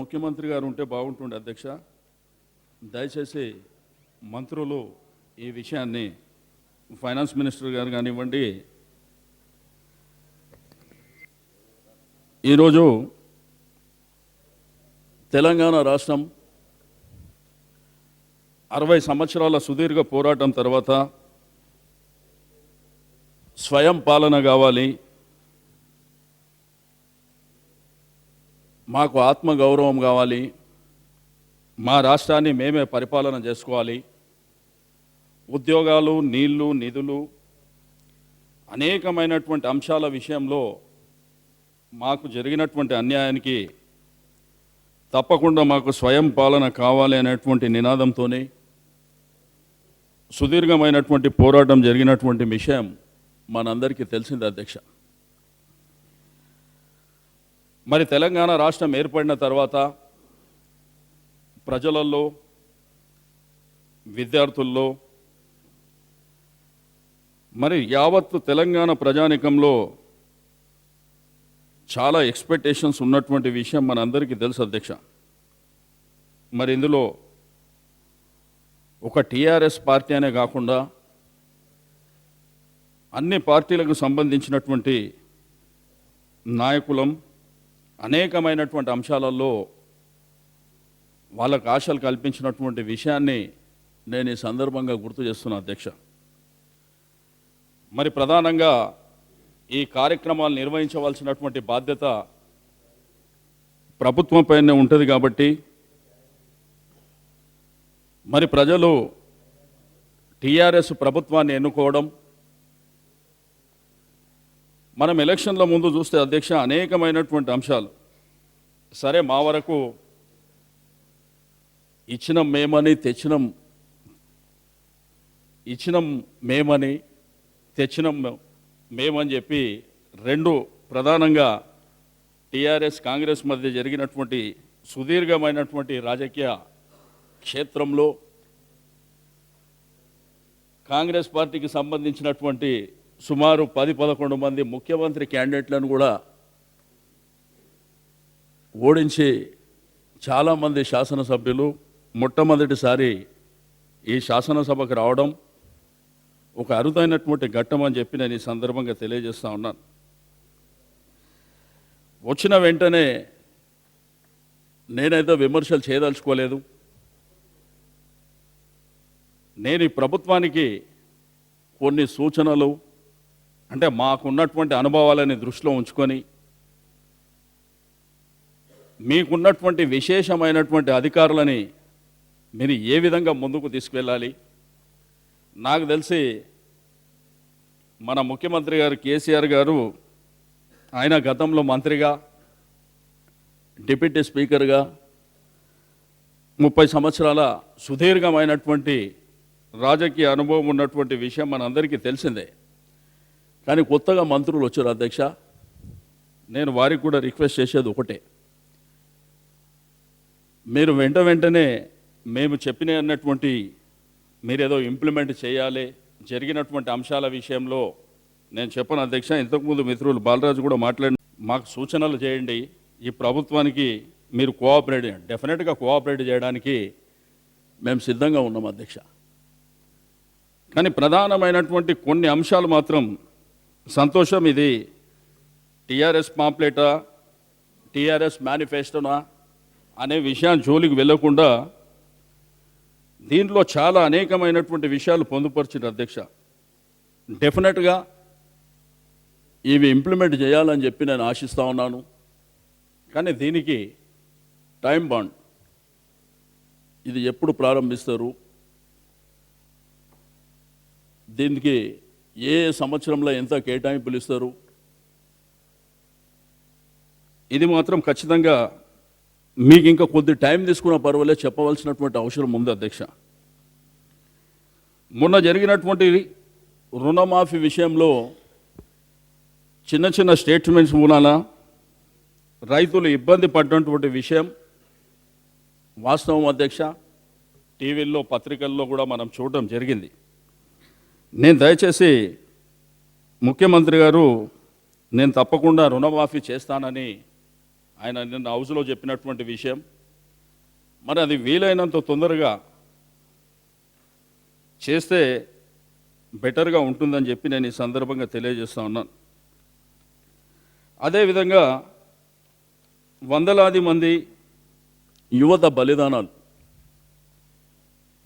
ముఖ్యమంత్రి గారు ఉంటే బాగుంటుండే అధ్యక్ష. దయచేసి మంత్రులు ఈ విషయాన్ని ఫైనాన్స్ మినిస్టర్ గారు కానివ్వండి, ఈరోజు తెలంగాణ రాష్ట్రం 60 సంవత్సరాల సుదీర్ఘ పోరాటం తర్వాత స్వయం పాలన కావాలి, మాకు ఆత్మగౌరవం కావాలి, మా రాష్ట్రాన్ని మేమే పరిపాలన చేసుకోవాలి, ఉద్యోగాలు, నీళ్లు, నిధులు అనేకమైనటువంటి అంశాల విషయంలో మాకు జరిగినటువంటి అన్యాయానికి తప్పకుండా మాకు స్వయం పాలన కావాలి అనేటువంటి నినాదంతోనే సుదీర్ఘమైనటువంటి పోరాటం జరిగినటువంటి విషయం మనందరికీ తెలిసింది అధ్యక్ష. మరి తెలంగాణ రాష్ట్రం ఏర్పడిన తర్వాత ప్రజలలో, విద్యార్థుల్లో, మరి యావత్తు తెలంగాణ ప్రజానికంలో చాలా ఎక్స్పెక్టేషన్స్ ఉన్నటువంటి విషయం మనందరికీ తెలుసు అధ్యక్ష. మరి ఇందులో ఒక టీఆర్ఎస్ పార్టీ అనే కాకుండా అన్ని పార్టీలకు సంబంధించినటువంటి నాయకులం అనేకమైనటువంటి అంశాలలో వాళ్ళకు ఆశలు కల్పించినటువంటి విషయాన్ని నేను ఈ సందర్భంగా గుర్తు చేస్తున్నా అధ్యక్ష. మరి ప్రధానంగా ఈ కార్యక్రమాలు నిర్వహించవలసినటువంటి బాధ్యత ప్రభుత్వంపైనే ఉంటుంది కాబట్టి మరి ప్రజలు టీఆర్ఎస్ ప్రభుత్వాన్ని ఎన్నుకోవడం, మనం ఎలక్షన్ల ముందు చూస్తే అధ్యక్ష అనేకమైనటువంటి అంశాలు, సరే మా వరకు ఇచ్చినం మేమని తెచ్చినం మేమని చెప్పి రెండు ప్రధానంగా టీఆర్ఎస్ కాంగ్రెస్ మధ్య జరిగినటువంటి సుదీర్ఘమైనటువంటి రాజకీయ క్షేత్రంలో కాంగ్రెస్ పార్టీకి సంబంధించినటువంటి సుమారు 10-11 మంది ముఖ్యమంత్రి క్యాండిడేట్లను కూడా ఓడించి చాలామంది శాసనసభ్యులు మొట్టమొదటిసారి ఈ శాసనసభకు రావడం ఒక అరుదైనటువంటి ఘట్టం అని చెప్పి నేను ఈ సందర్భంగా తెలియజేస్తూ ఉన్నాను. వచ్చిన వెంటనే నేనైతే విమర్శలు చేయదలుచుకోలేదు. నేను ఈ ప్రభుత్వానికి కొన్ని సూచనలు, అంటే మాకున్నటువంటి అనుభవాలని దృష్టిలో ఉంచుకొని మీకున్నటువంటి విశేషమైనటువంటి అధికారులని మీరు ఏ విధంగా ముందుకు తీసుకువెళ్ళాలి. నాకు తెలిసి మన ముఖ్యమంత్రి గారు కేసీఆర్ గారు, ఆయన గతంలో మంత్రిగా, డిప్యూటీ స్పీకర్గా 30 సంవత్సరాల సుదీర్ఘమైనటువంటి రాజకీయ అనుభవం ఉన్నటువంటి విషయం మనందరికీ తెలిసిందే. కానీ కొత్తగా మంత్రులు వచ్చారు అధ్యక్ష. నేను వారికి కూడా రిక్వెస్ట్ చేసేది ఒకటే, మీరు వెంటనే మేము చెప్పిన అన్నటువంటి మీరేదో ఇంప్లిమెంట్ చేయాలి. జరిగినటువంటి అంశాల విషయంలో నేను చెప్పను అధ్యక్ష. ఇంతకుముందు మిత్రులు బాలరాజు కూడా మాట్లాడి మాకు సూచనలు చేయండి, ఈ ప్రభుత్వానికి మీరు కోఆపరేట్ చేయండి. డెఫినెట్గా కోఆపరేట్ చేయడానికి మేము సిద్ధంగా ఉన్నాం అధ్యక్ష. కానీ ప్రధానమైనటువంటి కొన్ని అంశాలు మాత్రం సంతోషం. ఇది టీఆర్ఎస్ పాంప్లెటా, టీఆర్ఎస్ మేనిఫెస్టోనా అనే విషయాన్ని జోలికి వెళ్లకుండా దీంట్లో చాలా అనేకమైనటువంటి విషయాలు పొందుపరిచిన అధ్యక్ష. డెఫినెట్గా ఇవి ఇంప్లిమెంట్ చేయాలని చెప్పి నేను ఆశిస్తూ ఉన్నాను. కానీ దీనికి టైం బాండ్, ఇది ఎప్పుడు ప్రారంభిస్తారు, దీనికి ఏ సంవత్సరంలో ఎంత కేటాయింపులు ఇస్తారు, ఇది మాత్రం ఖచ్చితంగా మీకు ఇంకా కొద్ది టైం తీసుకున్న పర్వాలేదు చెప్పవలసినటువంటి అవసరం ఉంది అధ్యక్ష. మొన్న జరిగినటువంటి రుణమాఫీ విషయంలో చిన్న స్టేట్మెంట్స్ మూలాన రైతులు ఇబ్బంది పడినటువంటి విషయం వాస్తవం అధ్యక్ష. టీవీల్లో, పత్రికల్లో కూడా మనం చూడడం జరిగింది. నేను దయచేసి ముఖ్యమంత్రి గారు నేను తప్పకుండా రుణమాఫీ చేస్తానని ఆయన నిన్న హౌస్లో చెప్పినటువంటి విషయం మరి అది వీలైనంత తొందరగా చేస్తే బెటర్గా ఉంటుందని చెప్పి నేను ఈ సందర్భంగా తెలియజేస్తా ఉన్నాను. అదేవిధంగా వందలాది మంది యువత బలిదానాలు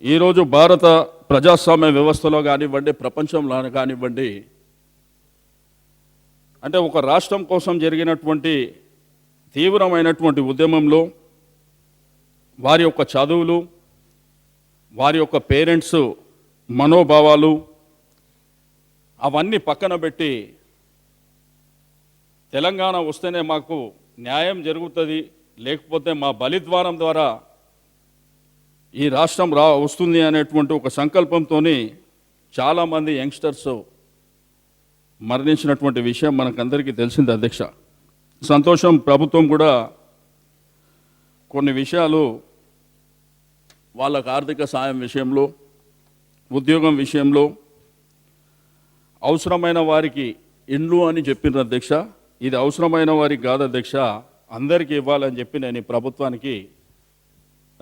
ఈరోజు భారత ప్రజాస్వామ్య వ్యవస్థలో కానివ్వండి, ప్రపంచంలో కానివ్వండి, అంటే ఒక రాష్ట్రం కోసం జరిగినటువంటి తీవ్రమైనటువంటి ఉద్యమంలో వారి యొక్క చదువులు, వారి యొక్క పేరెంట్స్ మనోభావాలు అవన్నీ పక్కన పెట్టి తెలంగాణ వస్తేనే మాకు న్యాయం జరుగుతుంది, లేకపోతే మా బలిద్వారం ద్వారా ఈ రాష్ట్రం వస్తుంది అనేటువంటి ఒక సంకల్పంతో చాలామంది యంగ్స్టర్స్ మరణించినటువంటి విషయం మనకందరికీ తెలిసింది అధ్యక్ష. సంతోషం, ప్రభుత్వం కూడా కొన్ని విషయాలు వాళ్ళకు ఆర్థిక సాయం విషయంలో, ఉద్యోగం విషయంలో అవసరమైన వారికి ఇండ్లు అని చెప్పిండ్రు అధ్యక్ష. ఇది అవసరమైన వారికి కాదు అధ్యక్ష, అందరికీ ఇవ్వాలని చెప్పి నేను ఈ ప్రభుత్వానికి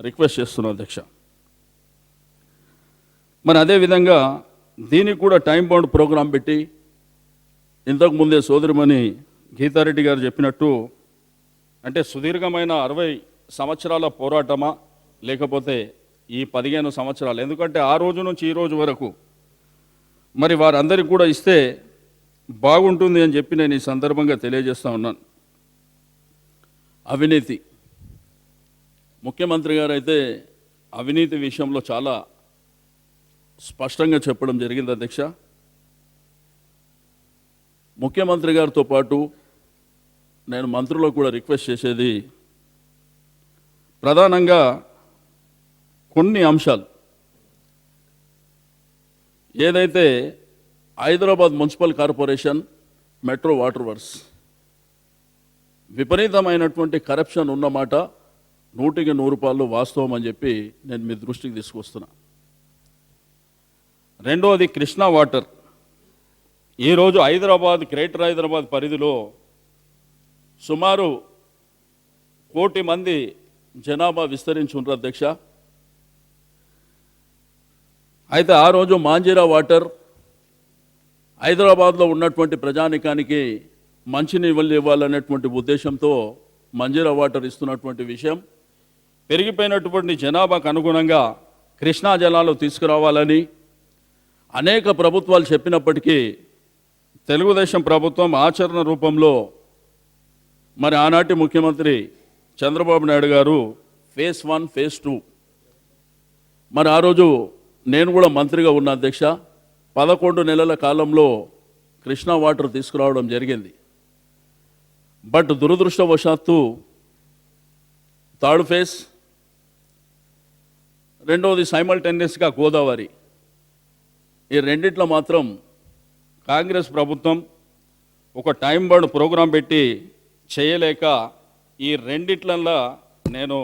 రిక్వెస్ట్ చేస్తున్నాను అధ్యక్ష. మరి అదేవిధంగా దీనికి కూడా టైం బౌండ్ ప్రోగ్రాం పెట్టి, ఇంతకుముందే సోదరిమణి గీతారెడ్డి గారు చెప్పినట్టు, అంటే సుదీర్ఘమైన 60 సంవత్సరాల పోరాటమా లేకపోతే ఈ 15 సంవత్సరాలు, ఎందుకంటే ఆ రోజు నుంచి ఈ రోజు వరకు మరి వారందరికీ కూడా ఇస్తే బాగుంటుంది అని చెప్పి నేను ఈ సందర్భంగా తెలియజేస్తూ ఉన్నాను. అవినీతి, ముఖ్యమంత్రి గారు అయితే అవినీతి విషయంలో చాలా స్పష్టంగా చెప్పడం జరిగింది అధ్యక్ష. ముఖ్యమంత్రి గారితో పాటు నేను మంత్రులకు కూడా రిక్వెస్ట్ చేసేది, ప్రధానంగా కొన్ని అంశాలు ఏదైతే Hyderabad municipal corporation, metro water works విపరీతమైనటువంటి కరప్షన్ ఉన్నమాట 100కి 100 వాస్తవం అని చెప్పి నేను మీ దృష్టికి తీసుకొస్తున్నా. రెండోది కృష్ణా వాటర్. ఈరోజు హైదరాబాద్, గ్రేటర్ హైదరాబాద్ పరిధిలో సుమారు 1 కోటి మంది జనాభా విస్తరించి ఉంటారు అధ్యక్ష. అయితే ఆ రోజు మాంజీరా వాటర్ హైదరాబాద్లో ఉన్నటువంటి ప్రజానికానికి మంచినీళ్ళు ఇవ్వాలనేటువంటి ఉద్దేశంతో మంజీరా వాటర్ ఇస్తున్నటువంటి విషయం, పెరిగిపోయినటువంటి జనాభాకు అనుగుణంగా కృష్ణా జలాలు తీసుకురావాలని అనేక ప్రభుత్వాలు చెప్పినప్పటికీ తెలుగుదేశం ప్రభుత్వం ఆచరణ రూపంలో మరి ఆనాటి ముఖ్యమంత్రి చంద్రబాబు నాయుడు గారు ఫేజ్ 1, ఫేజ్ 2, మరి ఆ రోజు నేను కూడా మంత్రిగా ఉన్న అధ్యక్ష, 11 నెలల కాలంలో కృష్ణా వాటర్ తీసుకురావడం జరిగింది. బట్ దురదృష్టవశాత్తు థర్డ్ ఫేజ్, రెండవది సైమల్టేనియస్గా గోదావరి, ఈ రెండిట్లో మాత్రం కాంగ్రెస్ ప్రభుత్వం ఒక టైం బౌండ్ ప్రోగ్రాం పెట్టి చేయలేక ఈ రెండిట్లల్లో నేను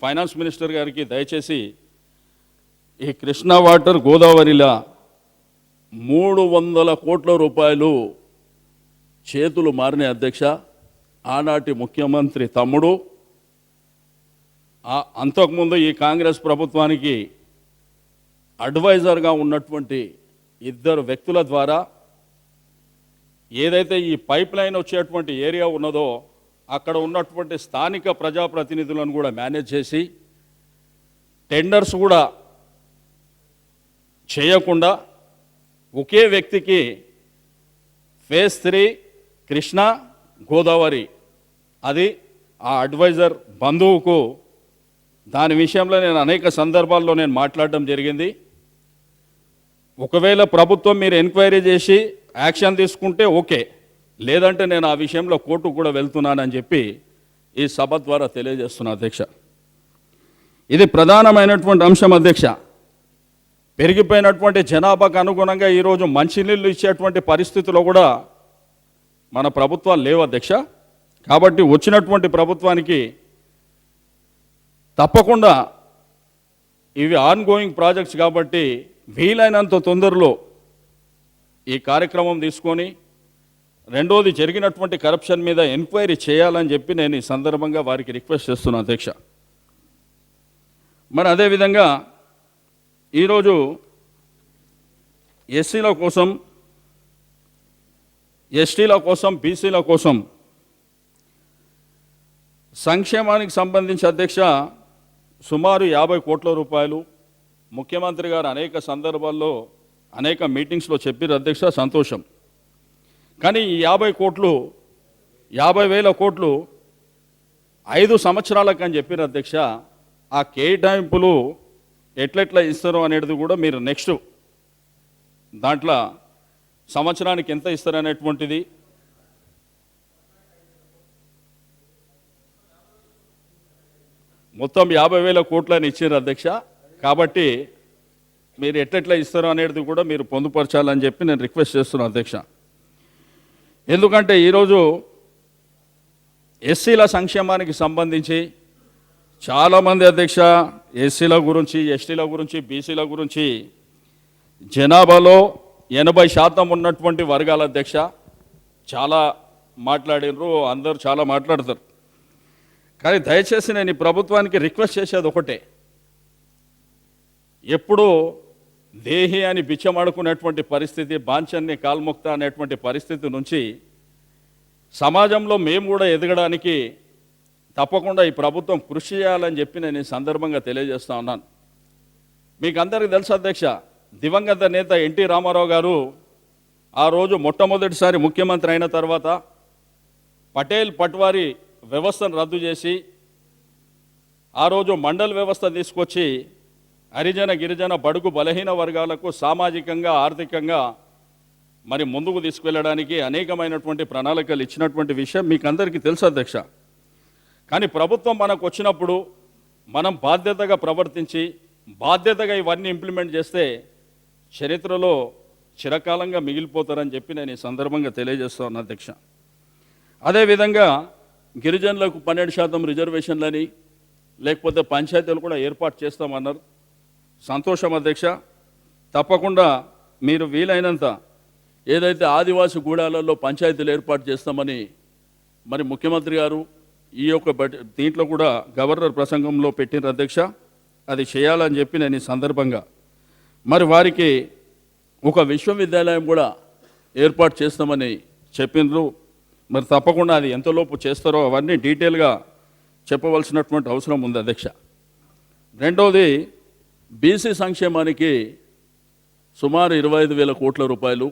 ఫైనాన్స్ మినిస్టర్ గారికి దయచేసి ఈ కృష్ణా వాటర్, గోదావరిలా 300 కోట్ల రూపాయలు చేతులు మారినాయి అధ్యక్ష. ఆనాటి ముఖ్యమంత్రి తమ్ముడు, అంతకుముందు ఈ కాంగ్రెస్ ప్రభుత్వానికి అడ్వైజర్గా ఉన్నటువంటి 2 వ్యక్తుల ద్వారా ఏదైతే ఈ పైప్ లైన్ వచ్చేటువంటి ఏరియా ఉన్నదో అక్కడ ఉన్నటువంటి స్థానిక ప్రజాప్రతినిధులను కూడా మేనేజ్ చేసి టెండర్స్ కూడా చేయకుండా ఒకే వ్యక్తికి ఫేజ్ 3 కృష్ణా, గోదావరి, అది ఆ అడ్వైజర్ బంధువుకు, దాని విషయంలో నేను అనేక సందర్భాల్లో నేను మాట్లాడడం జరిగింది. ఒకవేళ ప్రభుత్వం మీరు ఎంక్వైరీ చేసి యాక్షన్ తీసుకుంటే ఓకే, లేదంటే నేను ఆ విషయంలో కోర్టుకు కూడా వెళ్తున్నానని చెప్పి ఈ సభ ద్వారా తెలియజేస్తున్నా అధ్యక్ష. ఇది ప్రధానమైనటువంటి అంశం అధ్యక్ష. పెరిగిపోయినటువంటి జనాభాకు అనుగుణంగా ఈరోజు మంచినీళ్ళు ఇచ్చేటువంటి పరిస్థితుల్లో కూడా మన ప్రభుత్వాలు లేవు అధ్యక్ష. కాబట్టి వచ్చినటువంటి ప్రభుత్వానికి తప్పకుండా ఇవి ఆన్గోయింగ్ ప్రాజెక్ట్స్ కాబట్టి వీలైనంత తొందరలో ఈ కార్యక్రమం తీసుకొని, రెండోది జరిగినటువంటి కరప్షన్ మీద ఎంక్వైరీ చేయాలని చెప్పి నేను ఈ సందర్భంగా వారికి రిక్వెస్ట్ చేస్తున్నాను అధ్యక్ష. మరి అదేవిధంగా ఈరోజు ఎస్సీల కోసం, ఎస్టీల కోసం, బీసీల కోసం సంక్షేమానికి సంబంధించి అధ్యక్ష సుమారు 50 కోట్ల రూపాయలు ముఖ్యమంత్రి గారు అనేక సందర్భాల్లో అనేక మీటింగ్స్లో చెప్పారు అధ్యక్ష, సంతోషం. కానీ ఈ 50,000 కోట్లు 5 సంవత్సరాలకు అని చెప్పారు అధ్యక్ష. ఆ కేటాయింపులు ఎట్లెట్లా ఇస్తారో అనేది కూడా మీరు నెక్స్ట్ దాంట్లో సంవత్సరానికి ఎంత ఇస్తారనేటువంటిది మొత్తం 50,000 కోట్లని ఇచ్చారు అధ్యక్ష. కాబట్టి మీరు ఎట్లెట్లా ఇస్తారో అనేది కూడా మీరు పొందుపరచాలని చెప్పి నేను రిక్వెస్ట్ చేస్తున్నాను అధ్యక్ష. ఎందుకంటే ఈరోజు ఎస్సీల సంక్షేమానికి సంబంధించి చాలామంది అధ్యక్ష ఎస్సీల గురించి, ఎస్టీల గురించి, బీసీల గురించి జనాభాలో 80% ఉన్నటువంటి వర్గాల అధ్యక్ష చాలా మాట్లాడినరు, అందరూ చాలా మాట్లాడతారు. కానీ దయచేసి నేను ఈ ప్రభుత్వానికి రిక్వెస్ట్ చేసేది ఒకటే, ఎప్పుడూ దేహి అని బిచ్చమాడుకునేటువంటి పరిస్థితి, బాంఛన్ని కాల్ముక్త అనేటువంటి పరిస్థితి నుంచి సమాజంలో మేము కూడా ఎదగడానికి తప్పకుండా ఈ ప్రభుత్వం కృషి చేయాలని చెప్పి నేను ఈ సందర్భంగా తెలియజేస్తా ఉన్నాను. మీకు అందరికీ తెలుసు అధ్యక్ష, దివంగత నేత ఎన్టీ రామారావు గారు ఆ రోజు మొట్టమొదటిసారి ముఖ్యమంత్రి అయిన తర్వాత పటేల్ పట్వారీ వ్యవస్థను రద్దు చేసి ఆ రోజు మండల్ వ్యవస్థ తీసుకొచ్చి హరిజన, గిరిజన, బడుగు, బలహీన వర్గాలకు సామాజికంగా, ఆర్థికంగా మరి ముందుకు తీసుకువెళ్ళడానికి అనేకమైనటువంటి ప్రణాళికలు ఇచ్చినటువంటి విషయం మీకు అందరికీ తెలుసు అధ్యక్ష. కానీ ప్రభుత్వం మనకు వచ్చినప్పుడు మనం బాధ్యతగా ప్రవర్తించి బాధ్యతగా ఇవన్నీ ఇంప్లిమెంట్ చేస్తే చరిత్రలో చిరకాలంగా మిగిలిపోతారని చెప్పి నేను ఈ సందర్భంగా తెలియజేస్తాను అధ్యక్ష. అదేవిధంగా గిరిజనులకు 12% రిజర్వేషన్లని, లేకపోతే పంచాయతీలు కూడా ఏర్పాటు చేస్తామన్నారు. సంతోషం అధ్యక్ష. తప్పకుండా మీరు వీలైనంత ఏదైతే ఆదివాసి గూడాలలో పంచాయతీలు ఏర్పాటు చేస్తామని మరి ముఖ్యమంత్రి గారు ఈ యొక్క దీంట్లో కూడా గవర్నర్ ప్రసంగంలో పెట్టిన అధ్యక్ష, అది చేయాలని చెప్పి నేను ఈ సందర్భంగా మరి వారికి ఒక విశ్వవిద్యాలయం కూడా ఏర్పాటు చేస్తామని చెప్పిండ్రు. మరి తప్పకుండా అది ఎంతలోపు చేస్తారో అవన్నీ డీటెయిల్గా చెప్పవలసినటువంటి అవసరం ఉంది అధ్యక్ష. రెండవది, బీసీ సంక్షేమానికి సుమారు 25,000 కోట్ల రూపాయలు.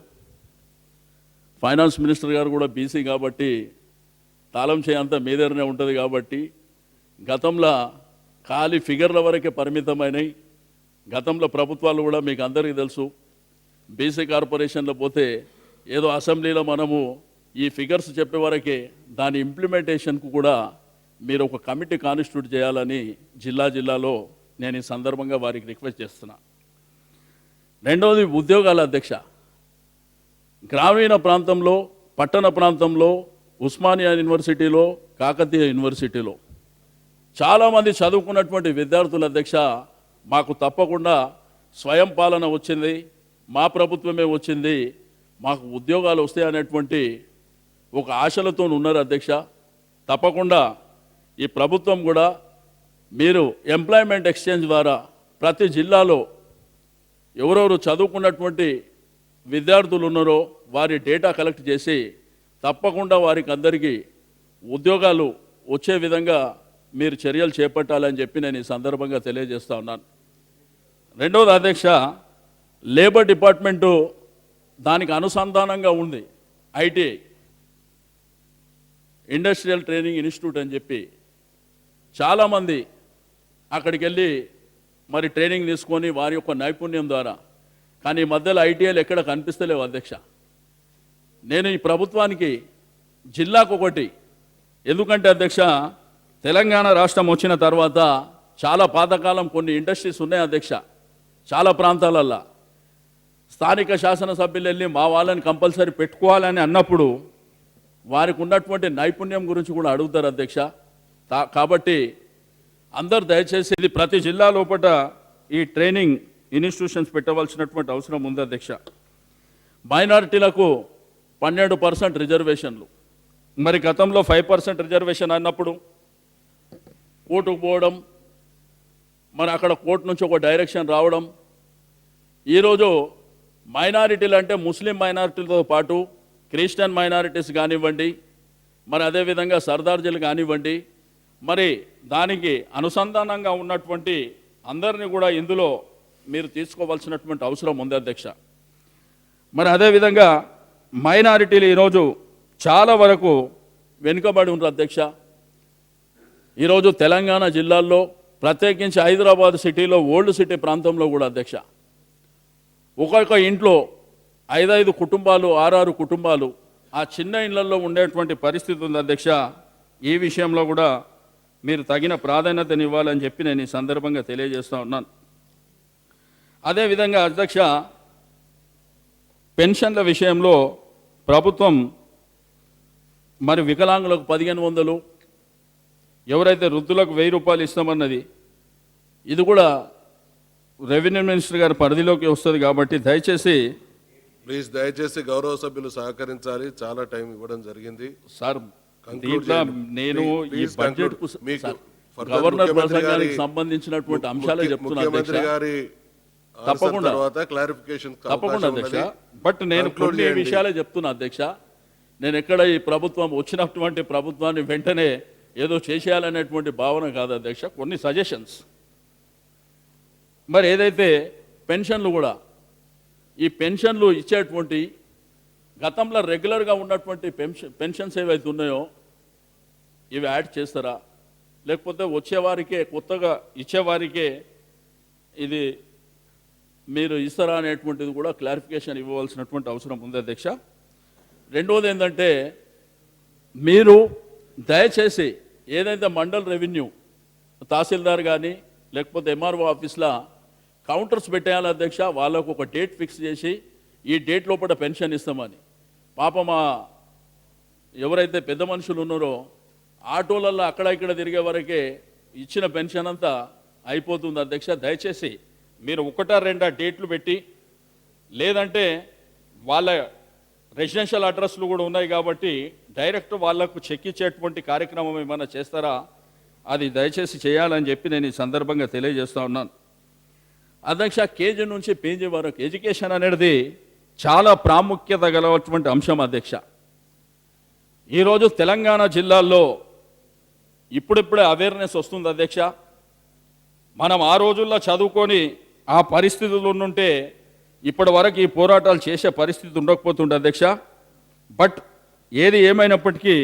ఫైనాన్స్ మినిస్టర్ గారు కూడా బీసీ కాబట్టి తాళం చేయంతా మీ దగ్గరనే ఉంటుంది కాబట్టి గతంలో ఖాళీ ఫిగర్ల వరకే పరిమితమైనవి. గతంలో ప్రభుత్వాలు కూడా మీకు అందరికీ తెలుసు, బీసీ కార్పొరేషన్లో పోతే ఏదో అసెంబ్లీలో మనము ఈ ఫిగర్స్ చెప్పే వరకే, దాని ఇంప్లిమెంటేషన్కు కూడా మీరు ఒక కమిటీ కాన్స్టిట్యూట్ చేయాలని జిల్లాలో నేను ఈ సందర్భంగా వారికి రిక్వెస్ట్ చేస్తున్నా. రెండవది, ఉద్యోగాల అధ్యక్ష. గ్రామీణ ప్రాంతంలో, పట్టణ ప్రాంతంలో, ఉస్మానియా యూనివర్సిటీలో, కాకతీయ యూనివర్సిటీలో చాలామంది చదువుకున్నటువంటి విద్యార్థుల అధ్యక్ష మాకు తప్పకుండా స్వయం పాలన వచ్చింది, మా ప్రభుత్వమే వచ్చింది, మాకు ఉద్యోగాలు వస్తాయనేటువంటి ఒక ఆశలతో ఉన్నారు అధ్యక్ష. తప్పకుండా ఈ ప్రభుత్వం కూడా మీరు ఎంప్లాయ్మెంట్ ఎక్స్చేంజ్ ద్వారా ప్రతి జిల్లాలో ఎవరెవరు చదువుకున్నటువంటి విద్యార్థులు ఉన్నారో వారి డేటా కలెక్ట్ చేసి తప్పకుండా వారికి అందరికీ ఉద్యోగాలు వచ్చే విధంగా మీరు చర్యలు చేపట్టాలని చెప్పి నేను ఈ సందర్భంగా తెలియజేస్తా ఉన్నాను. రెండవది అధ్యక్ష, లేబర్ డిపార్ట్మెంటు దానికి అనుసంధానంగా ఉంది ఐటీఐ, ఇండస్ట్రియల్ ట్రైనింగ్ ఇన్స్టిట్యూట్ అని చెప్పి చాలామంది అక్కడికి వెళ్ళి మరి ట్రైనింగ్ తీసుకొని వారి యొక్క నైపుణ్యం ద్వారా, కానీ ఈ మధ్యలో ఐటీఐలు ఎక్కడ కనిపిస్తలేవు అధ్యక్ష. నేను ఈ ప్రభుత్వానికి జిల్లాకు ఒకటి, ఎందుకంటే అధ్యక్ష తెలంగాణ రాష్ట్రం వచ్చిన తర్వాత చాలా పాతకాలం కొన్ని ఇండస్ట్రీస్ ఉన్నాయి అధ్యక్ష. చాలా ప్రాంతాలల్లో స్థానిక శాసనసభ్యులు వెళ్ళి మా వాళ్ళని కంపల్సరీ పెట్టుకోవాలని అన్నప్పుడు వారికి ఉన్నటువంటి నైపుణ్యం గురించి కూడా అడుగుతారు అధ్యక్ష. కాబట్టి అందరు దయచేసి ఇది ప్రతి జిల్లా లోపల ఈ ట్రైనింగ్ ఇన్స్టిట్యూషన్స్ పెట్టవలసినటువంటి అవసరం ఉంది అధ్యక్ష. మైనారిటీలకు 12% రిజర్వేషన్లు, మరి గతంలో 5% రిజర్వేషన్ అన్నప్పుడు కోర్టుకు పోవడం, మరి అక్కడ కోర్టు నుంచి ఒక డైరెక్షన్ రావడం. ఈరోజు మైనారిటీలు అంటే ముస్లిం మైనారిటీలతో పాటు క్రిస్టియన్ మైనారిటీస్ కానివ్వండి, మరి అదేవిధంగా సర్దార్జీలు కానివ్వండి, మరి దానికి అనుసంధానంగా ఉన్నటువంటి అందరినీ కూడా ఇందులో మీరు తీసుకోవాల్సినటువంటి అవసరం ఉంది అధ్యక్ష. మరి అదేవిధంగా మైనారిటీలు ఈరోజు చాలా వరకు వెనుకబడి ఉన్నారు అధ్యక్ష. ఈరోజు తెలంగాణ జిల్లాల్లో ప్రత్యేకించి హైదరాబాద్ సిటీలో ఓల్డ్ సిటీ ప్రాంతంలో కూడా అధ్యక్ష ఒక్కొక్క ఇంట్లో 5 కుటుంబాలు 6 కుటుంబాలు ఆ చిన్న ఇళ్లలో ఉండేటువంటి పరిస్థితి ఉంది అధ్యక్ష. ఈ విషయంలో కూడా మీరు తగిన ప్రాధాన్యతను ఇవ్వాలని చెప్పి నేను ఈ సందర్భంగా తెలియజేస్తూ ఉన్నాను. అదేవిధంగా అధ్యక్ష పెన్షన్ల విషయంలో ప్రభుత్వం మరి వికలాంగులకు 1500, ఎవరైతే వృద్ధులకు 1000 రూపాయలు ఇస్తామన్నది, ఇది కూడా రెవెన్యూ మినిస్టర్ గారి పరిధిలోకి వస్తుంది కాబట్టి దయచేసి గౌరవ సభ్యులు సహకరించాలి. చాలా టైం ఇవ్వడం జరిగింది సార్. దీంట్లో నేను ఈ బడ్జెట్ గవర్నర్ ప్రసంగానికి సంబంధించినటువంటి అంశాలే చెప్తున్నా తప్పకుండా అధ్యక్ష. బట్ నేను కొన్ని విషయాలే చెప్తున్నా అధ్యక్ష. నేను ఎక్కడ ఈ ప్రభుత్వం వచ్చినటువంటి ప్రభుత్వాన్ని వెంటనే ఏదో చేసేయాలనేటువంటి భావన కాదు అధ్యక్ష. కొన్ని సజెషన్స్. మరి ఏదైతే పెన్షన్లు కూడా ఈ పెన్షన్లు ఇచ్చేటువంటి గతంలో రెగ్యులర్గా ఉన్నటువంటి పెన్షన్స్ ఏవైతే ఉన్నాయో ఇవి యాడ్ చేస్తారా, లేకపోతే వచ్చేవారికే కొత్తగా ఇచ్చేవారికే ఇది మీరు ఇస్తారా అనేటువంటిది కూడా క్లారిఫికేషన్ ఇవ్వవలసినటువంటి అవసరం ఉంది అధ్యక్ష. రెండవది ఏంటంటే మీరు దయచేసి ఏదైతే మండల్ రెవెన్యూ తహసీల్దార్ కానీ లేకపోతే ఎంఆర్ఓ ఆఫీస్లో కౌంటర్స్ పెట్టేయాలి అధ్యక్ష. వాళ్ళకు ఒక డేట్ ఫిక్స్ చేసి ఈ డేట్ లోపల పెన్షన్ ఇస్తామని. పాపం ఎవరైతే పెద్ద మనుషులు ఉన్నారో ఆటోలలో అక్కడ ఇక్కడ తిరిగే వరకే ఇచ్చిన పెన్షన్ అంతా అయిపోతుంది అధ్యక్ష. దయచేసి మీరు 1-2 డేట్లు పెట్టి, లేదంటే వాళ్ళ రెసిడెన్షియల్ అడ్రస్లు కూడా ఉన్నాయి కాబట్టి డైరెక్ట్ వాళ్లకు చెక్ ఇచ్చేటువంటి కార్యక్రమం ఏమైనా చేస్తారా, అది దయచేసి చేయాలని చెప్పి నేను ఈ సందర్భంగా తెలియజేస్తూ ఉన్నాను అధ్యక్ష. కేజీ నుంచి పీజీ వరకు ఎడ్యుకేషన్ అనేది చాలా ప్రాముఖ్యత గలటువంటి అంశం అధ్యక్ష. ఈరోజు తెలంగాణ జిల్లాల్లో ఇప్పుడిప్పుడే అవేర్నెస్ వస్తుంది అధ్యక్ష. మనం ఆ రోజుల్లో చదువుకొని ఆ పరిస్థితులు ఉంటే ఇప్పటి వరకు ఈ పోరాటాలు చేసే పరిస్థితి ఉండకపోతుండే అధ్యక్ష. బట్ ఏది ఏమైనప్పటికీ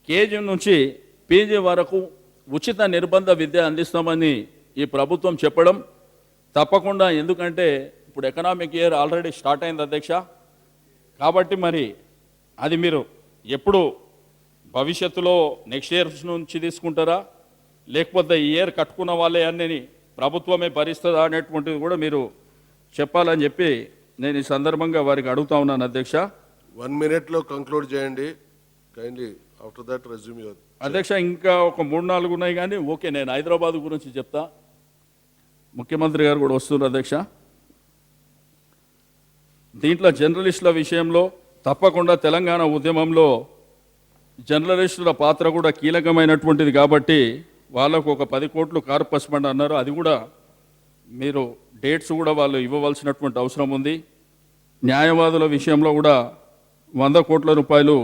కేజీ నుంచి పీజీ వరకు ఉచిత నిర్బంధ విద్య అందిస్తామని ఈ ప్రభుత్వం చెప్పడం తప్పకుండా, ఎందుకంటే ఇప్పుడు ఎకనామిక్ ఇయర్ ఆల్రెడీ స్టార్ట్ అయింది అధ్యక్ష. కాబట్టి మరి అది మీరు ఎప్పుడు భవిష్యత్తులో నెక్స్ట్ ఇయర్ నుంచి తీసుకుంటారా, లేకపోతే ఈ ఇయర్ కట్టుకున్న వాళ్ళే అన్నీ ప్రభుత్వమే భరిస్తుందా అనేటువంటిది కూడా మీరు చెప్పాలని చెప్పి నేను ఈ సందర్భంగా వారికి అడుగుతా ఉన్నాను అధ్యక్ష. 1 minute కంక్లూడ్ చేయండి kindly. After that resume your అధ్యక్ష. ఇంకా ఒక 3-4 ఉన్నాయి కానీ ఓకే, నేను హైదరాబాద్ గురించి చెప్తా. ముఖ్యమంత్రి గారు కూడా వస్తున్నారు అధ్యక్ష. దీంట్లో జర్నలిస్టుల విషయంలో తప్పకుండా తెలంగాణ ఉద్యమంలో జర్నలిస్టుల పాత్ర కూడా కీలకమైనటువంటిది కాబట్టి వాళ్ళకు ఒక 10 కోట్లు కార్పస్ ఫండ్ అన్నారు. అది కూడా మీరు డేట్స్ కూడా వాళ్ళు ఇవ్వవలసినటువంటి అవసరం ఉంది. న్యాయవాదుల విషయంలో కూడా 100 కోట్ల రూపాయలు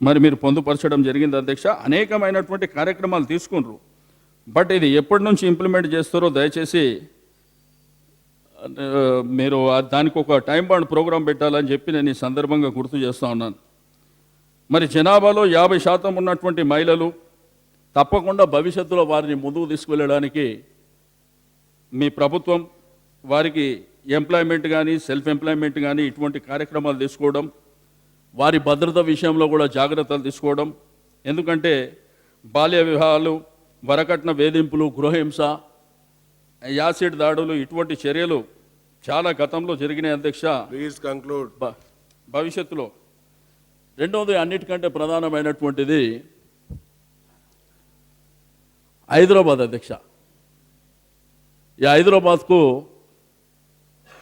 మరి మీరు పొందుపరచడం జరిగింది అధ్యక్ష. అనేకమైనటువంటి కార్యక్రమాలు తీసుకున్నారు. బట్ ఇది ఎప్పటి నుంచి ఇంప్లిమెంట్ చేస్తారో దయచేసి మీరు దానికి ఒక టైం బాండ్ ప్రోగ్రాం పెట్టాలని చెప్పి నేను ఈ సందర్భంగా గుర్తు చేస్తూ ఉన్నాను. మరి జనాభాలో 50% ఉన్నటువంటి మహిళలు తప్పకుండా భవిష్యత్తులో వారిని ముందుకు తీసుకువెళ్ళడానికి మీ ప్రభుత్వం వారికి ఎంప్లాయ్మెంట్ కానీ సెల్ఫ్ ఎంప్లాయ్మెంట్ కానీ ఇటువంటి కార్యక్రమాలు తీసుకోవడం, వారి భద్రత విషయంలో కూడా జాగ్రత్తలు తీసుకోవడం. ఎందుకంటే బాల్య వివాహాలు, వరకట్న వేధింపులు, గృహహింస, యాసిడ్ దాడులు ఇటువంటి చర్యలు చాలా గతంలో జరిగినాయి అధ్యక్ష. Please conclude. భవిష్యత్తులో రెండవది అన్నిటికంటే ప్రధానమైనటువంటిది హైదరాబాద్ అధ్యక్ష. ఈ హైదరాబాద్కు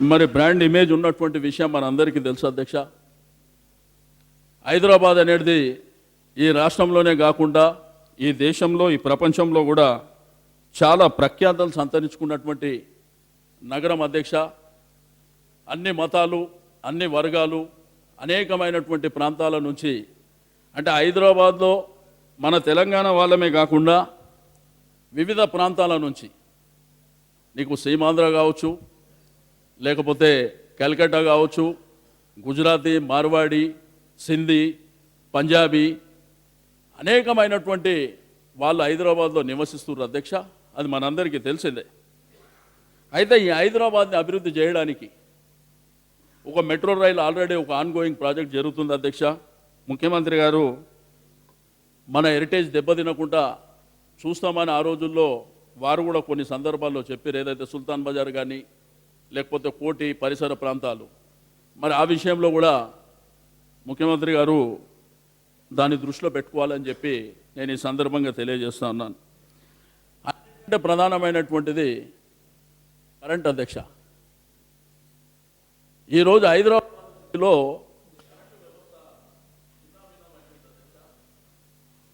మరి బ్రాండ్ ఇమేజ్ ఉన్నటువంటి విషయం మనందరికీ తెలుసు అధ్యక్ష. హైదరాబాద్ అనేది ఈ రాష్ట్రంలోనే కాకుండా ఈ దేశంలో ఈ ప్రపంచంలో కూడా చాలా ప్రఖ్యాతలు సంతరించుకున్నటువంటి నగరం అధ్యక్ష. అన్ని మతాలు, అన్ని వర్గాలు, అనేకమైనటువంటి ప్రాంతాల నుంచి, అంటే హైదరాబాద్లో మన తెలంగాణ వాళ్ళమే కాకుండా వివిధ ప్రాంతాల నుంచి, నీకు సీమాంధ్ర కావచ్చు, లేకపోతే కలకత్తా కావచ్చు, గుజరాతీ, మార్వాడి, సింధీ, పంజాబీ, అనేకమైనటువంటి వాళ్ళు హైదరాబాద్లో నివసిస్తున్నారు అధ్యక్ష. అది మనందరికీ తెలిసిందే. అయితే ఈ హైదరాబాద్ని అభివృద్ధి చేయడానికి ఒక మెట్రో రైలు ఆల్రెడీ ఒక ఆన్గోయింగ్ ప్రాజెక్ట్ జరుగుతుంది అధ్యక్ష. ముఖ్యమంత్రి గారు మన హెరిటేజ్ దెబ్బతినకుండా చూస్తామని ఆ రోజుల్లో వారు కూడా కొన్ని సందర్భాల్లో చెప్పారు. ఏదైతే సుల్తాన్ బజార్ కానీ లేకపోతే కోటి పరిసర ప్రాంతాలు, మరి ఆ విషయంలో కూడా ముఖ్యమంత్రి గారు దాన్ని దృష్టిలో పెట్టుకోవాలని చెప్పి నేను ఈ సందర్భంగా తెలియజేస్తా ఉన్నాను. అంటే ప్రధానమైనటువంటిది కరెంట్ అధ్యక్ష. ఈరోజు హైదరాబాద్లో